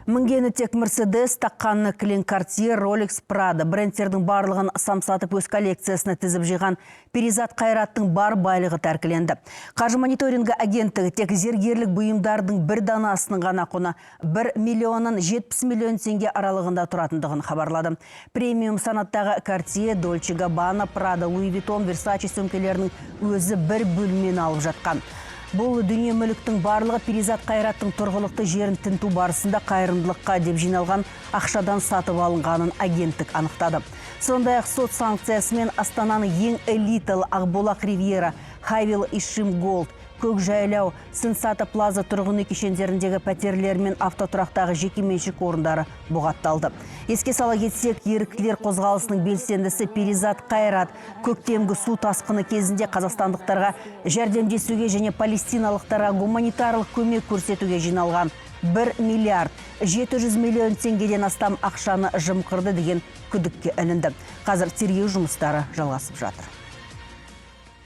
Мінгені тек Мерседес, таққаны Клин Картье, Rolex, Prada. Брендтердің барлығын самсатып өз коллекциясына тізіп жиған Перизат Қайраттың бар байлығы тәркіленді. Қаржы мониторингі агенттігі тек зергерлік бұйымдардың бір данасының ғана құны 1 миллионнан 70 миллион теңге аралығында тұратындығын хабарлады. Премиум санаттағы Картье, Dolce Gabbana, Prada, Louis Vuitton, Versace сөмкелерінің өзі бір бөлмені алып жатқан. Бұл дүние мүліктің барлығы Перизат Қайраттың тұрғылықты жерін тінту барысында қайырымдылыққа деп жиналған ақшадан сатып алынғанын агенттік анықтады. Сондай-ақ сот санкциясымен Астананың ең элиталы Ақболақ Ривьера, Хайвилл Ишим Голд, Көкжайлау, Сынсата Плаза тұрғын үй кешендеріндегі пәтерлер мен автотұрақтағы жекеменшік орындары бұғатталды. Еске сала кетсек, еріктілер қозғалысының белсендісі Перизат Қайрат көктемгі су тасқыны кезінде қазақстандықтарға жәрдемдесуге және палестиналықтарға гуманитарлық көмек көрсетуге жиналған 1 миллиард 700 миллион теңгеден астам ақшаны жымқырды деген күдікке ілінді. Қазір тергеу жұмыстары жалғасып жатыр.